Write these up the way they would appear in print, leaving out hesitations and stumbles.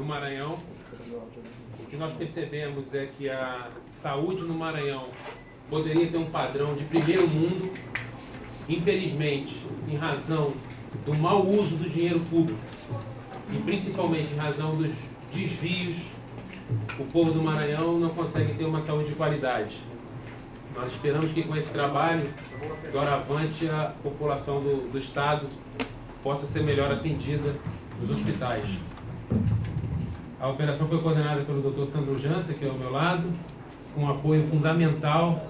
do Maranhão. O que nós percebemos é que a saúde no Maranhão poderia ter um padrão de primeiro mundo. Infelizmente, em razão do mau uso do dinheiro público e principalmente em razão dos desvios, o povo do Maranhão não consegue ter uma saúde de qualidade. Nós esperamos que com esse trabalho, doravante, a população do Estado possa ser melhor atendida nos hospitais. A operação foi coordenada pelo Dr. Sandro Jansen, que é ao meu lado, com apoio fundamental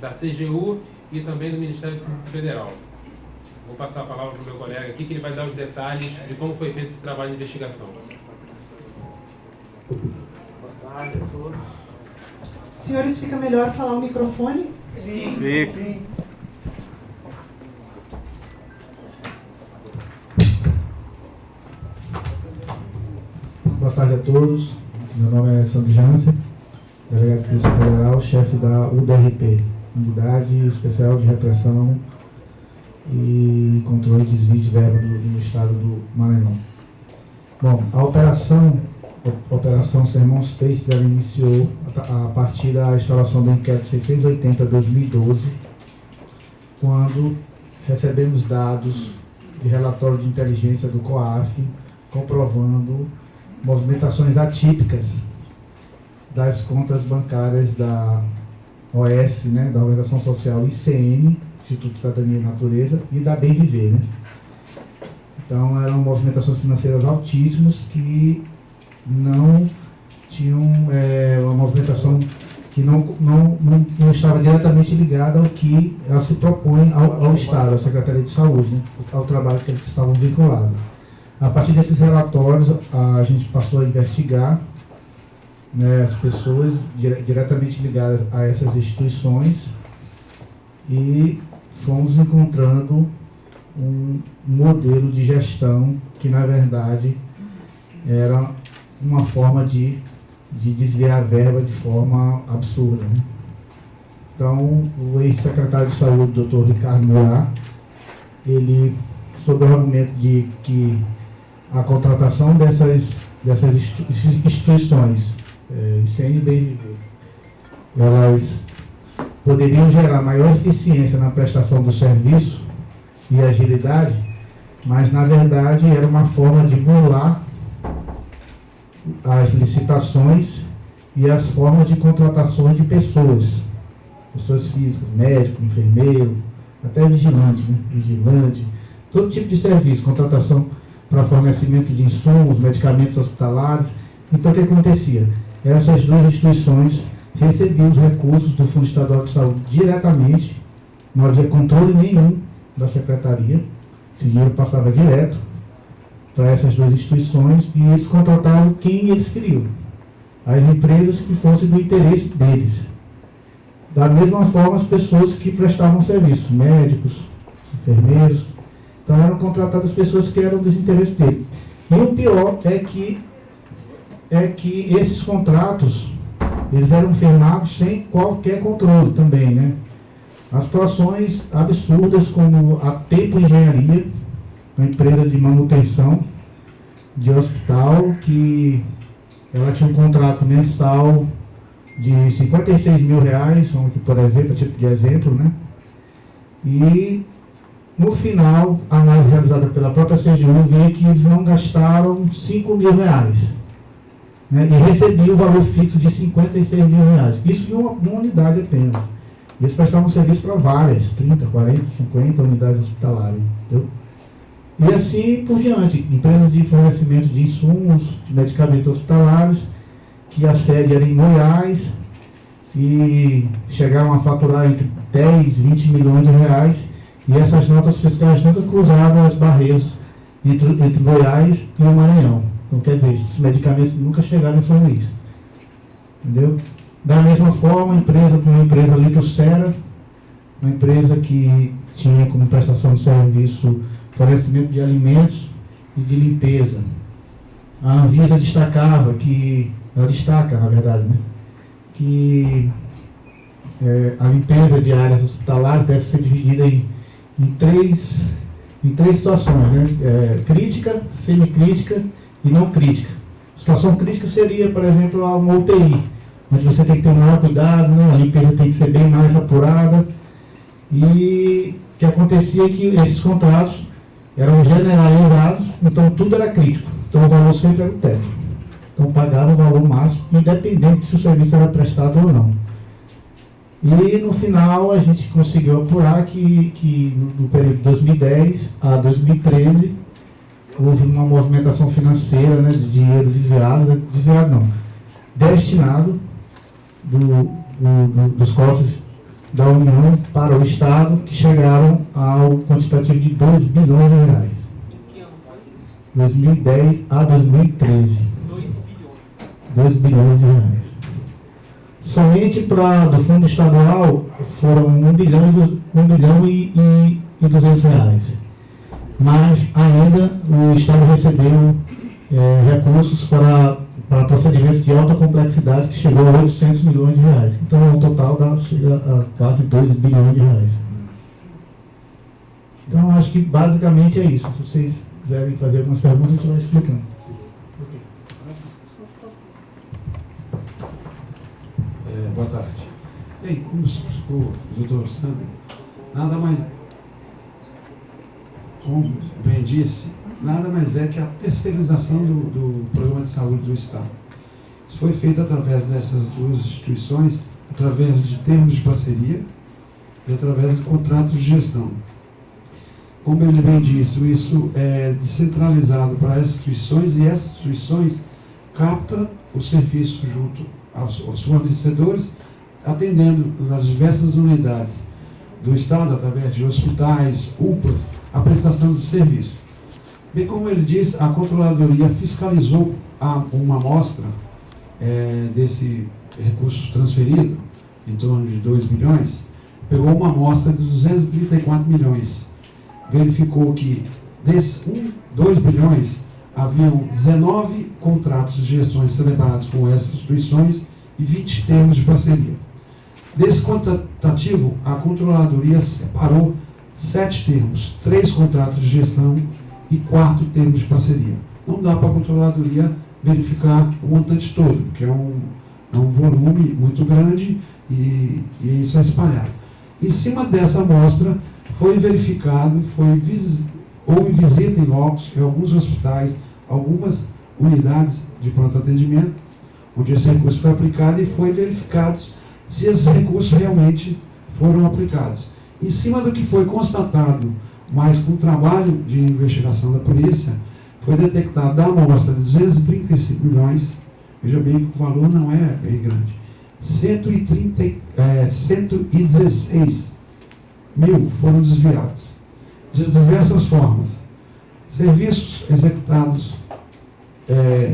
da CGU e também do Ministério Público Federal. Vou passar a palavra para o meu colega aqui, que ele vai dar os detalhes de como foi feito esse trabalho de investigação. Boa tarde a todos. Senhores, fica melhor falar o microfone? Sim. Boa tarde a todos. Meu nome é Sandro Jansen, delegado de Polícia Federal, chefe da UDRP, Unidade Especial de Repressão e Controle de Desvio de Verba do Estado do Maranhão. Bom, a Operação Sermões Peixes, ela iniciou a partir da instalação do inquérito 680-2012, quando recebemos dados de relatório de inteligência do COAF, comprovando movimentações atípicas das contas bancárias da OS, né, da Organização Social ICN, Instituto de Cidadania e Natureza, e da BNV, né? Então, eram movimentações financeiras altíssimas que não tinham uma movimentação que não estava diretamente ligada ao que ela se propõe ao Estado, à Secretaria de Saúde, né, ao trabalho que eles estavam vinculados. A partir desses relatórios, a gente passou a investigar, né, as pessoas diretamente ligadas a essas instituições e fomos encontrando um modelo de gestão que, na verdade, era uma forma de desviar a verba de forma absurda, né? Então, o ex-secretário de Saúde, Dr. Ricardo Moura, ele, sob o argumento de que a contratação dessas instituições, ICN e BNV, elas poderiam gerar maior eficiência na prestação do serviço e agilidade, mas, na verdade, era uma forma de burlar as licitações e as formas de contratações de pessoas físicas, médico, enfermeiro, até vigilante, né? Vigilante, todo tipo de serviço, contratação para fornecimento de insumos, medicamentos hospitalares. Então, o que acontecia? Essas duas instituições recebiam os recursos do Fundo Estadual de Saúde diretamente, não havia controle nenhum da Secretaria, esse dinheiro passava direto para essas duas instituições e eles contratavam quem eles queriam, as empresas que fossem do interesse deles. Da mesma forma, as pessoas que prestavam serviços, médicos, enfermeiros, então eram contratadas pessoas que eram dos interesses deles. E o pior é que esses contratos, eles eram firmados sem qualquer controle também, né? As situações absurdas como a Tempo Engenharia, uma empresa de manutenção de hospital, que ela tinha um contrato mensal de R$56 mil, vamos aqui, por exemplo, tipo de exemplo, né? E no final, a análise realizada pela própria CGU via que eles não gastaram R$5 mil, né? E recebiam o valor fixo de R$56 mil. Isso em uma unidade apenas. Eles prestavam serviço para várias, 30, 40, 50 unidades hospitalares, entendeu? E assim por diante, empresas de fornecimento de insumos, de medicamentos hospitalares, que a sede era em Goiás, e chegaram a faturar entre 10 e 20 milhões de reais, e essas notas fiscais nunca cruzaram as barreiras entre Goiás e o Maranhão. Então, quer dizer, esses medicamentos nunca chegaram em São Luís. Entendeu? Da mesma forma, uma empresa Litocera, uma empresa que tinha como prestação de serviço fornecimento de alimentos e de limpeza. A Anvisa ela destaca, na verdade, né, que a limpeza de áreas hospitalares deve ser dividida em três situações, né? Crítica, semicrítica e não crítica. Os Situação crítica seria, por exemplo, uma UTI, onde você tem que ter um maior cuidado, né? A limpeza tem que ser bem mais apurada. E o que acontecia é que esses contratos eram generalizados, então tudo era crítico. Então o valor sempre era o teto. Então pagava o valor máximo, independente se o serviço era prestado ou não. E no final a gente conseguiu apurar que no período de 2010 a 2013 houve uma movimentação financeira, né, de dinheiro destinado dos cofres da União para o Estado, que chegaram ao quantitativo de 2 bilhões de reais. Em que ano foi? 2010 a 2013. 2 bilhões de reais. Somente do fundo estadual foram 1 bilhão e 200 reais. Mas ainda o Estado recebeu recursos para procedimentos de alta complexidade, que chegou a 800 milhões de reais. Então, o total chega a quase 2 bilhões de reais. Então, acho que basicamente é isso. Se vocês quiserem fazer algumas perguntas, a gente vai explicando. Boa tarde. Bem, como explicou o doutor Sandro, nada mais, como bem disse, nada mais é que a terceirização do programa de saúde do Estado. Isso foi feito através dessas duas instituições, através de termos de parceria e através de contratos de gestão. Como ele bem disse, isso é descentralizado para as instituições e essas instituições captam o serviço junto aos fornecedores, atendendo nas diversas unidades do Estado, através de hospitais, UPAs, a prestação de serviço. Bem como ele disse, a Controladoria fiscalizou uma amostra desse recurso transferido, em torno de 2 bilhões, pegou uma amostra de 234 milhões. Verificou que desses 2 bilhões, haviam 19 contratos de gestões celebrados com essas instituições e 20 termos de parceria. Desse quantitativo, a Controladoria separou 7 termos, 3 contratos de gestão e 4 termos de parceria. Não dá para a Controladoria verificar o montante todo, porque é um volume muito grande e isso é espalhado. Em cima dessa amostra, foi verificado, houve visita em locos em alguns hospitais, algumas unidades de pronto atendimento, onde esse recurso foi aplicado e foi verificado se esses recursos realmente foram aplicados. Em cima do que foi constatado, mas com o trabalho de investigação da polícia, foi detectado da amostra de 235 milhões, veja bem que o valor não é bem grande, 116 mil foram desviados, de diversas formas. Serviços executados,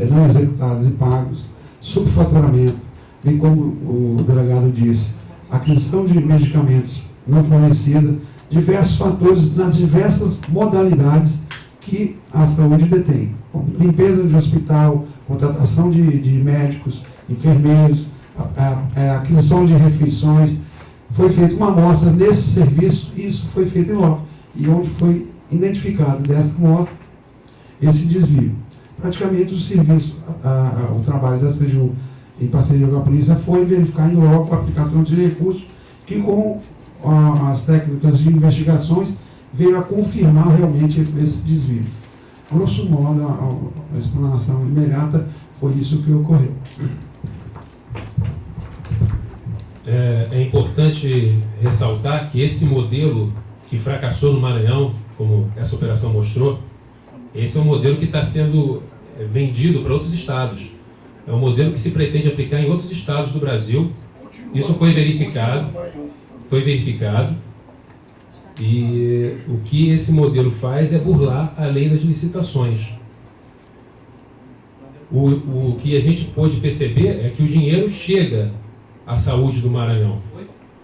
não executados e pagos, subfaturamento, bem como o delegado disse, aquisição de medicamentos não fornecida, diversos fatores nas diversas modalidades que a saúde detém. Limpeza de hospital, contratação de médicos, enfermeiros, aquisição de refeições. Foi feita uma amostra nesse serviço e isso foi feito em loco. E onde foi identificado dessa amostra esse desvio. Praticamente o serviço, o trabalho da CGU em parceria com a polícia foi verificar em loco a aplicação de recursos que com as técnicas de investigações veio a confirmar realmente esse desvio. Grosso modo, a explanação imediata foi isso que ocorreu. É importante ressaltar que esse modelo que fracassou no Maranhão, como essa operação mostrou, esse é um modelo que está sendo vendido para outros estados. É um modelo que se pretende aplicar em outros estados do Brasil. Isso foi verificado. E o que esse modelo faz é burlar a lei das licitações. O que a gente pôde perceber é que o dinheiro chega à saúde do Maranhão.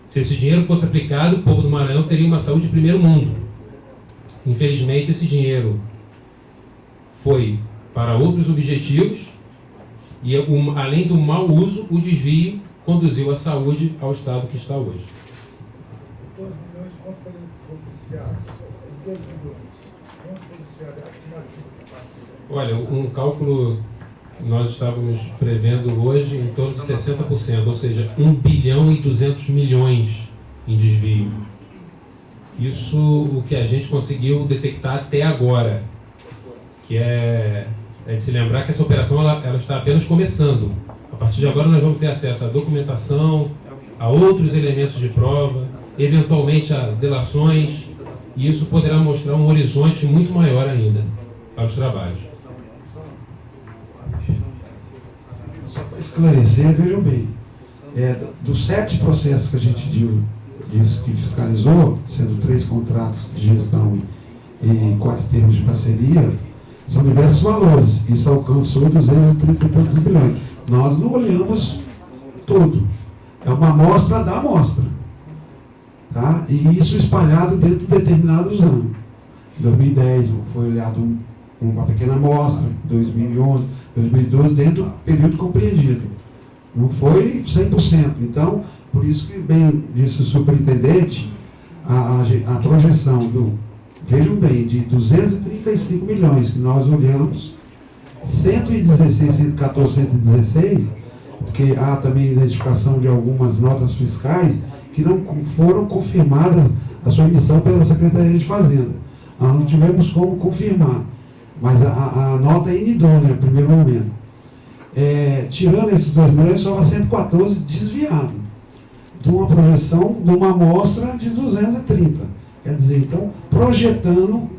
Se esse dinheiro fosse aplicado, o povo do Maranhão teria uma saúde de primeiro mundo. Infelizmente, esse dinheiro foi para outros objetivos e, além do mau uso, o desvio conduziu a saúde ao estado que está hoje. 2 milhões, quanto foi beneficiado? 2 milhões, quanto foi beneficiado? Olha, um cálculo nós estávamos prevendo hoje em torno de 60%, ou seja, 1 bilhão e 200 milhões em desvio. Isso o que a gente conseguiu detectar até agora, que é de se lembrar que essa operação ela está apenas começando. A partir de agora nós vamos ter acesso à documentação, a outros elementos de prova, eventualmente a delações, e isso poderá mostrar um horizonte muito maior ainda para os trabalhos. Só para esclarecer, vejam bem, dos 7 processos que a gente disse que fiscalizou, sendo 3 contratos de gestão e 4 termos de parceria, são diversos valores. Isso alcançou 230 e tantos bilhões. Nós não olhamos tudo. É uma amostra da amostra. Tá? E isso espalhado dentro de determinados anos. Em 2010 foi olhado uma pequena amostra, em 2011, 2012, dentro do período compreendido. Não foi 100%. Então, por isso que bem disse o superintendente, a projeção vejam bem, de 235 milhões que nós olhamos, 116, 114, 116, porque há também identificação de algumas notas fiscais que não foram confirmadas a sua emissão pela Secretaria de Fazenda. Nós não tivemos como confirmar, mas a nota é inidônea no primeiro momento. Tirando esses 2 milhões, só 114 desviado, de uma projeção de uma amostra de 230. Quer dizer, então, projetando,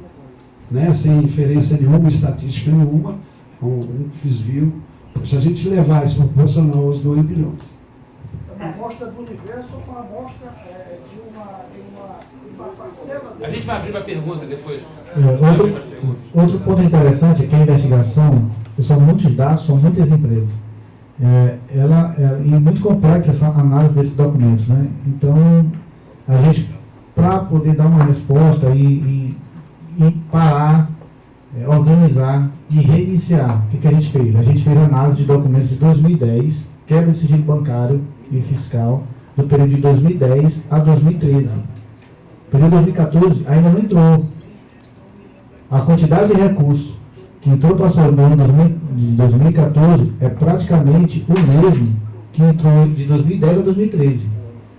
né, sem inferência nenhuma, estatística nenhuma, é um desvio. Se a gente levar isso proporcional aos 2 bilhões. É uma amostra do universo ou uma amostra de uma parcela do... A gente vai abrir para pergunta depois. Outro ponto interessante é que a investigação, são muitos dados, são muitas empresas. E muito complexa essa análise desses documentos, né? Então, a gente, para poder dar uma resposta e parar, organizar e reiniciar, o que a gente fez? A gente fez análise de documentos de 2010, quebra de sigilo bancário e fiscal, do período de 2010 a 2013. O período de 2014 ainda não entrou. A quantidade de recursos que entrou para o ano de 2014 é praticamente o mesmo que entrou de 2010 a 2013.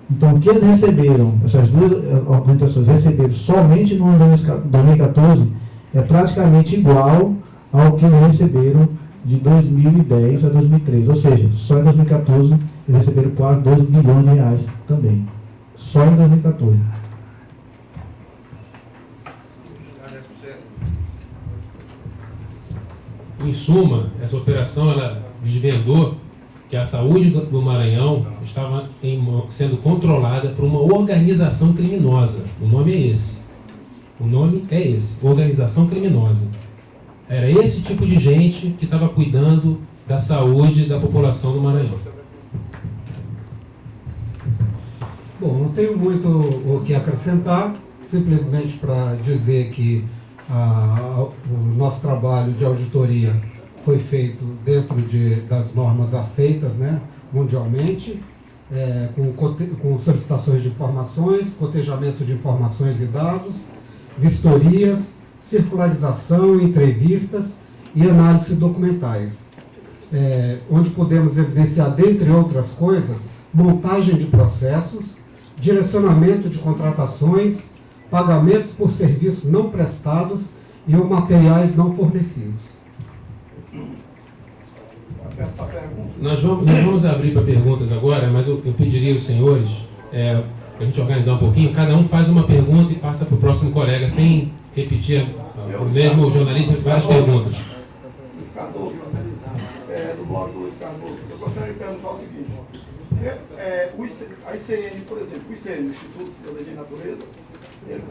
Então, o que eles receberam, essas duas organizações receberam somente no ano de 2014, é praticamente igual ao que eles receberam de 2010 a 2013. Ou seja, só em 2014 eles receberam quase 12 bilhões de reais também. Só em 2014. Em suma, essa operação ela desvendou que a saúde do Maranhão estava sendo controlada por uma organização criminosa. O nome é esse. O nome é esse, organização criminosa. Era esse tipo de gente que estava cuidando da saúde da população do Maranhão. Bom, não tenho muito o que acrescentar, simplesmente para dizer que o nosso trabalho de auditoria foi feito dentro das normas aceitas, né, mundialmente, com solicitações de informações, cotejamento de informações e dados, vistorias, circularização, entrevistas e análise documentais, onde podemos evidenciar, dentre outras coisas, montagem de processos, direcionamento de contratações, pagamentos por serviços não prestados e ou materiais não fornecidos. Nós vamos abrir para perguntas agora, mas eu pediria aos senhores, para a gente organizar um pouquinho, cada um faz uma pergunta e passa para o próximo colega, sem repetir o mesmo jornalista várias perguntas. Luiz Cardoso, do blog do Luiz Cardoso. Eu gostaria de perguntar o seguinte: a ICN, por exemplo, o ICN, o Instituto de Cidadania e Natureza, ele